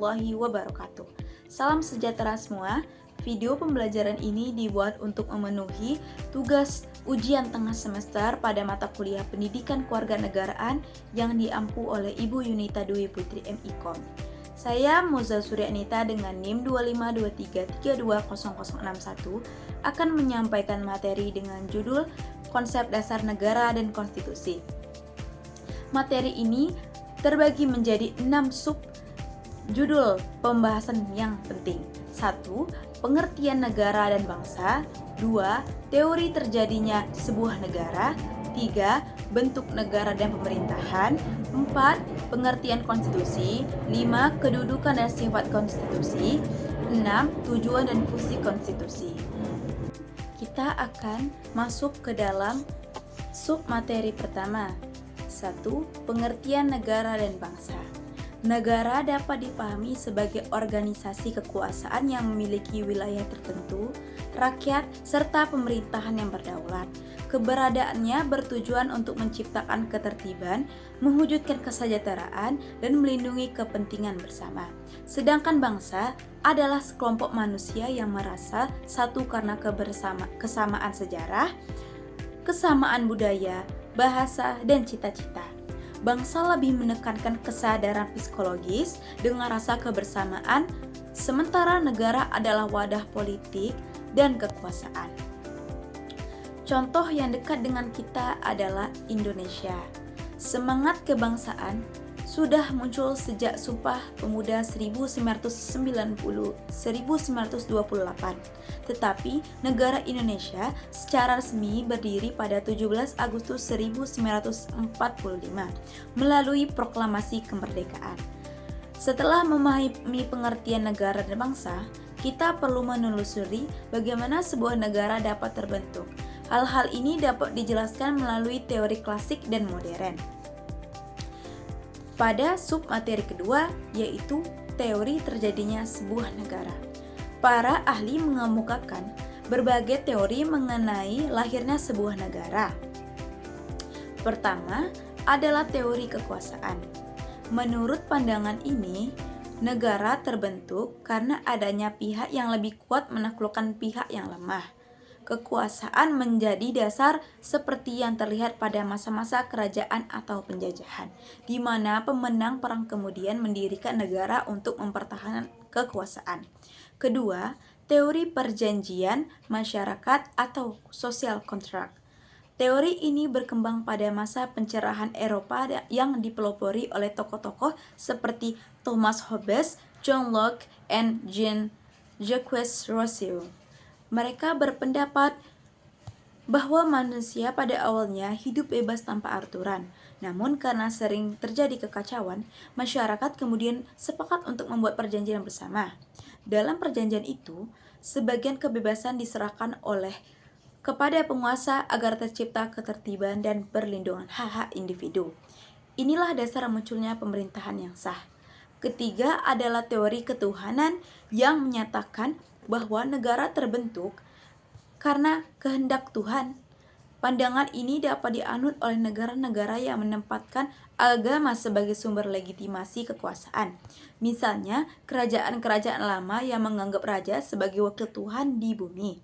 warahmatullahi wabarakatuh. Salam sejahtera semua. Video pembelajaran ini dibuat untuk memenuhi tugas ujian tengah semester pada mata kuliah Pendidikan Kewarganegaraan yang diampu oleh Ibu Yunita Dwi Putri MIKOM. Saya Moza Suryanita dengan NIM 2523320061 akan menyampaikan materi dengan judul Konsep Dasar Negara dan Konstitusi. Materi ini terbagi menjadi 6 sub judul pembahasan yang penting. 1. Pengertian negara dan bangsa. 2. Teori terjadinya sebuah negara. 3. Bentuk negara dan pemerintahan. 4. Pengertian konstitusi. 5. Kedudukan dan sifat konstitusi. 6. Tujuan dan fungsi konstitusi. Kita akan masuk ke dalam sub materi pertama. 1. Pengertian negara dan bangsa. Negara dapat dipahami sebagai organisasi kekuasaan yang memiliki wilayah tertentu, rakyat, serta pemerintahan yang berdaulat. Keberadaannya bertujuan untuk menciptakan ketertiban, mewujudkan kesejahteraan, dan melindungi kepentingan bersama. Sedangkan bangsa adalah sekelompok manusia yang merasa satu karena kesamaan sejarah, kesamaan budaya, bahasa, dan cita-cita. Bangsa lebih menekankan kesadaran psikologis dengan rasa kebersamaan, sementara negara adalah wadah politik dan kekuasaan. Contoh yang dekat dengan kita adalah Indonesia. Semangat kebangsaan sudah muncul sejak Sumpah Pemuda 1928. Tetapi negara Indonesia secara resmi berdiri pada 17 Agustus 1945 melalui proklamasi kemerdekaan. Setelah memahami pengertian negara dan bangsa, kita perlu menelusuri bagaimana sebuah negara dapat terbentuk. Hal-hal ini dapat dijelaskan melalui teori klasik dan modern. Pada sub materi kedua, yaitu teori terjadinya sebuah negara. Para ahli mengemukakan berbagai teori mengenai lahirnya sebuah negara. Pertama adalah teori kekuasaan. Menurut pandangan ini, negara terbentuk karena adanya pihak yang lebih kuat menaklukkan pihak yang lemah. Kekuasaan menjadi dasar seperti yang terlihat pada masa-masa kerajaan atau penjajahan, di mana pemenang perang kemudian mendirikan negara untuk mempertahankan kekuasaan. Kedua, teori perjanjian masyarakat atau social contract. Teori ini berkembang pada masa pencerahan Eropa yang dipelopori oleh tokoh-tokoh seperti Thomas Hobbes, John Locke, dan Jean-Jacques Rousseau. Mereka berpendapat bahwa manusia pada awalnya hidup bebas tanpa aturan. Namun karena sering terjadi kekacauan, masyarakat kemudian sepakat untuk membuat perjanjian bersama. Dalam perjanjian itu, sebagian kebebasan diserahkan kepada penguasa agar tercipta ketertiban dan perlindungan hak-hak individu. Inilah dasar munculnya pemerintahan yang sah. Ketiga adalah teori ketuhanan yang menyatakan bahwa negara terbentuk karena kehendak Tuhan. Pandangan ini dapat dianut oleh negara-negara yang menempatkan agama sebagai sumber legitimasi kekuasaan. Misalnya, kerajaan-kerajaan lama yang menganggap raja sebagai wakil Tuhan di bumi.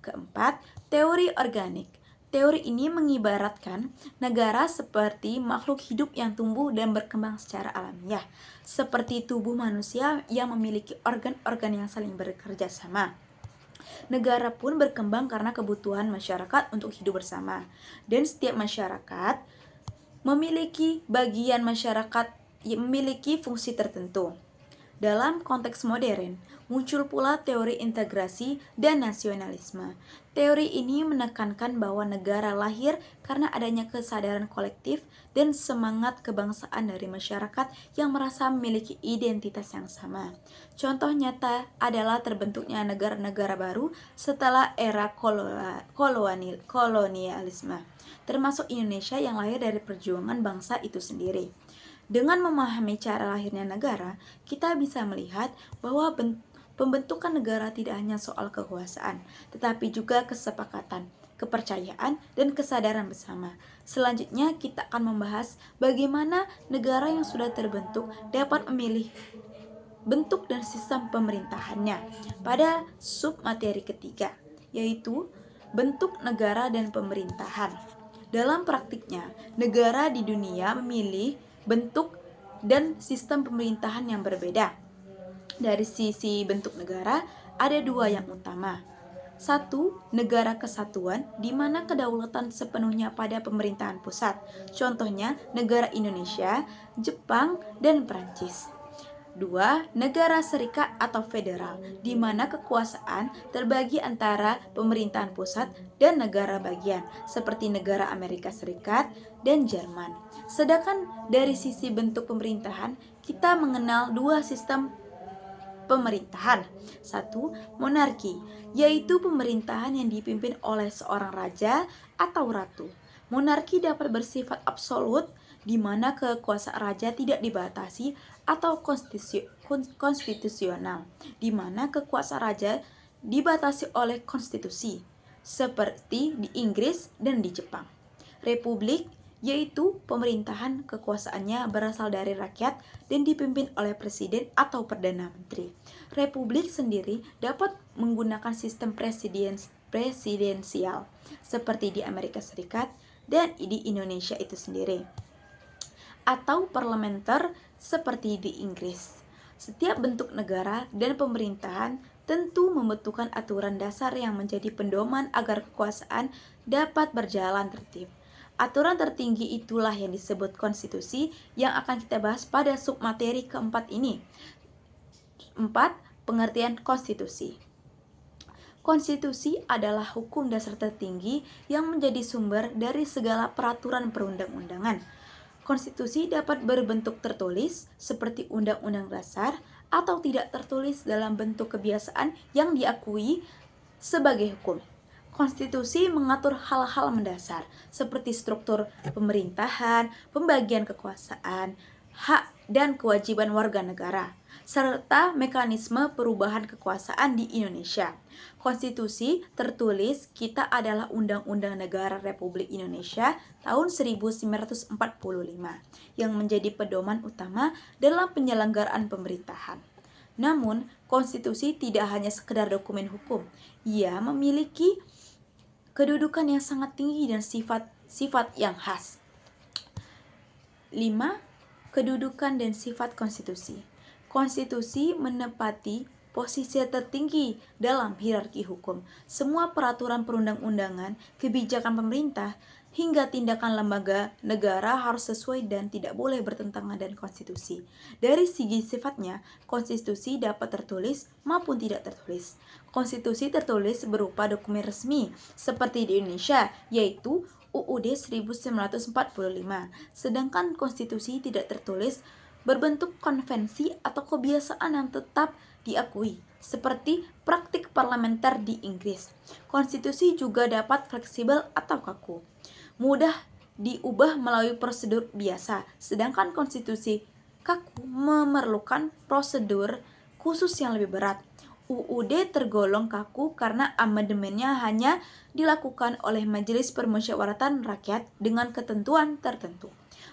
Keempat, teori organik. Teori ini mengibaratkan negara seperti makhluk hidup yang tumbuh dan berkembang secara alamiah, seperti tubuh manusia yang memiliki organ-organ yang saling bekerja sama. Negara pun berkembang karena kebutuhan masyarakat untuk hidup bersama, dan setiap masyarakat memiliki fungsi tertentu. Dalam konteks modern, muncul pula teori integrasi dan nasionalisme. Teori ini menekankan bahwa negara lahir karena adanya kesadaran kolektif dan semangat kebangsaan dari masyarakat yang merasa memiliki identitas yang sama. Contoh nyata adalah terbentuknya negara-negara baru setelah era kolonialisme, termasuk Indonesia yang lahir dari perjuangan bangsa itu sendiri. Dengan memahami cara lahirnya negara, kita bisa melihat bahwa pembentukan negara tidak hanya soal kekuasaan, tetapi juga kesepakatan, kepercayaan, dan kesadaran bersama. Selanjutnya, kita akan membahas bagaimana negara yang sudah terbentuk dapat memilih bentuk dan sistem pemerintahannya pada submateri ketiga, yaitu bentuk negara dan pemerintahan. Dalam praktiknya, negara di dunia memilih bentuk dan sistem pemerintahan yang berbeda. Dari sisi bentuk negara, ada dua yang utama. Satu, negara kesatuan, di mana kedaulatan sepenuhnya pada pemerintahan pusat. Contohnya, negara Indonesia, Jepang, dan Perancis. Dua, negara serikat atau federal, di mana kekuasaan terbagi antara pemerintahan pusat dan negara bagian, seperti negara Amerika Serikat dan Jerman. Sedangkan dari sisi bentuk pemerintahan, kita mengenal dua sistem pemerintahan. Satu, monarki, yaitu pemerintahan yang dipimpin oleh seorang raja atau ratu. Monarki dapat bersifat absolut, di mana kekuasaan raja tidak dibatasi, atau konstitusional, di mana kekuasaan raja dibatasi oleh konstitusi, seperti di Inggris dan di Jepang. Republik, yaitu pemerintahan kekuasaannya berasal dari rakyat dan dipimpin oleh presiden atau perdana menteri. Republik sendiri dapat menggunakan sistem presidensial seperti di Amerika Serikat dan di Indonesia itu sendiri, atau parlementer seperti di Inggris. Setiap bentuk negara dan pemerintahan tentu membutuhkan aturan dasar yang menjadi pedoman agar kekuasaan dapat berjalan tertib. Aturan tertinggi itulah yang disebut konstitusi yang akan kita bahas pada submateri keempat ini. 4. Pengertian konstitusi. Konstitusi adalah hukum dasar tertinggi yang menjadi sumber dari segala peraturan perundang-undangan. Konstitusi dapat berbentuk tertulis seperti Undang-Undang Dasar atau tidak tertulis dalam bentuk kebiasaan yang diakui sebagai hukum. Konstitusi mengatur hal-hal mendasar seperti struktur pemerintahan, pembagian kekuasaan, hak dan kewajiban warga negara, serta mekanisme perubahan kekuasaan di Indonesia. Konstitusi tertulis kita adalah Undang-Undang Negara Republik Indonesia tahun 1945 yang menjadi pedoman utama dalam penyelenggaraan pemerintahan. Namun, konstitusi tidak hanya sekedar dokumen hukum. Ia memiliki kedudukan yang sangat tinggi dan sifat yang khas. 5. Kedudukan dan sifat konstitusi. Konstitusi menempati posisi tertinggi dalam hierarki hukum. Semua peraturan perundang-undangan, kebijakan pemerintah, hingga tindakan lembaga negara harus sesuai dan tidak boleh bertentangan dengan konstitusi. Dari segi sifatnya, konstitusi dapat tertulis maupun tidak tertulis. Konstitusi tertulis berupa dokumen resmi seperti di Indonesia, yaitu UUD 1945. Sedangkan konstitusi tidak tertulis berbentuk konvensi atau kebiasaan yang tetap diakui, seperti praktik parlementer di Inggris. Konstitusi juga dapat fleksibel atau kaku, mudah diubah melalui prosedur biasa, sedangkan konstitusi kaku memerlukan prosedur khusus yang lebih berat. UUD tergolong kaku karena amandemennya hanya dilakukan oleh Majelis Permusyawaratan Rakyat dengan ketentuan tertentu.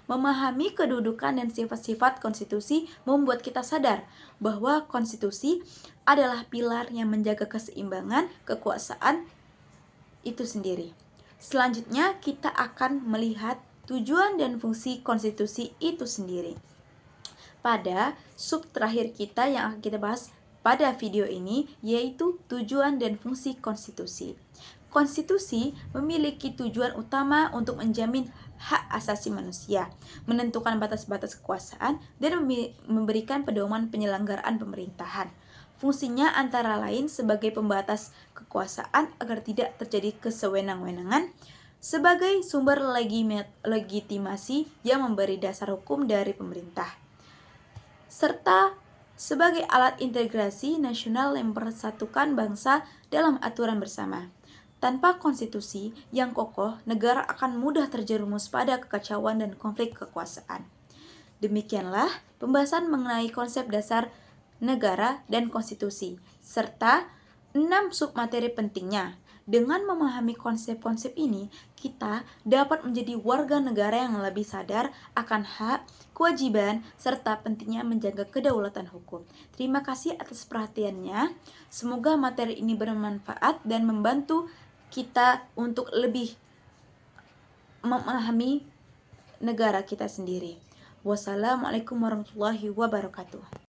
Memahami kedudukan dan sifat-sifat konstitusi membuat kita sadar bahwa konstitusi adalah pilar yang menjaga keseimbangan kekuasaan itu sendiri. Selanjutnya kita akan melihat tujuan dan fungsi konstitusi itu sendiri. Pada sub terakhir kita yang akan kita bahas pada video ini, yaitu tujuan dan fungsi konstitusi. Konstitusi memiliki tujuan utama untuk menjamin hak asasi manusia, menentukan batas-batas kekuasaan, dan memberikan pedoman penyelenggaraan pemerintahan. Fungsinya antara lain sebagai pembatas kekuasaan agar tidak terjadi kesewenang-wenangan, sebagai sumber legitimasi yang memberi dasar hukum dari pemerintah, serta sebagai alat integrasi nasional yang mempersatukan bangsa dalam aturan bersama. Tanpa konstitusi yang kokoh, negara akan mudah terjerumus pada kekacauan dan konflik kekuasaan. Demikianlah pembahasan mengenai konsep dasar negara dan konstitusi, serta 6 submateri pentingnya. Dengan memahami konsep-konsep ini, kita dapat menjadi warga negara yang lebih sadar akan hak, kewajiban, serta pentingnya menjaga kedaulatan hukum. Terima kasih atas perhatiannya. Semoga materi ini bermanfaat dan membantu kita untuk lebih memahami negara kita sendiri. Wassalamualaikum warahmatullahi wabarakatuh.